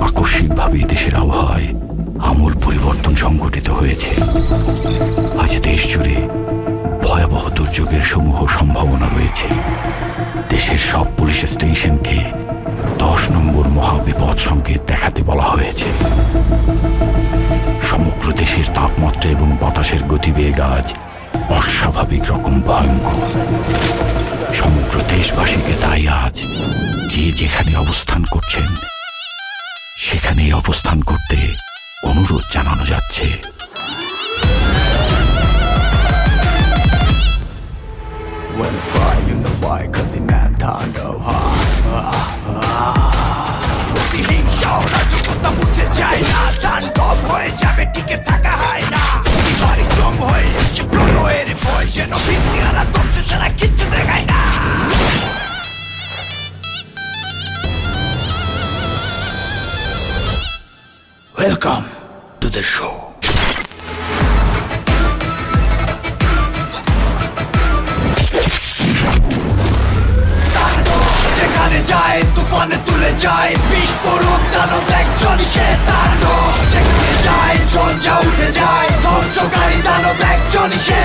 আকস্মিকভাবে দেশের আবহাওয়ায় আমূল পরিবর্তন সংঘটিত হয়েছে। আজ দেশ জুড়ে ভয়াবহ দুর্যোগের সমূহ সম্ভাবনা রয়েছে। দেশের সব পুলিশ স্টেশনকে 10 নম্বর মহাবিপদ সংকেত দেখাতে বলা হয়েছে। সমগ্র দেশের তাপমাত্রা এবং বাতাসের গতিবেগ আজ অস্বাভাবিক রকম ভয়ঙ্কর। সমগ্র দেশবাসীকে তাই আজ যে যেখানে অবস্থান করছেন সেখানেই অবস্থান করতে অনুরোধ জানানো যাচ্ছে। When I cry, you know why, cause the man can't go hard. 我的灵笑了，就不当不见যায় না ধান কম হয়ে যাবে টিকে থাকা হয় না বাড়ি জম হয়ে এসে প্রলয়ের ভয় যেন ভিত্তিহারা ধ্বংস ছাড়া কিচ্ছু দেখায় না Welcome to the show. যেখানে যায় তুফানে তুলে যায় বিস্ফোরক দানব একজনই সে তাণ্ডব যেখানে যায় ঝঞ্ঝা উঠে যায় ধ্বংসকারী দানব একজনই সে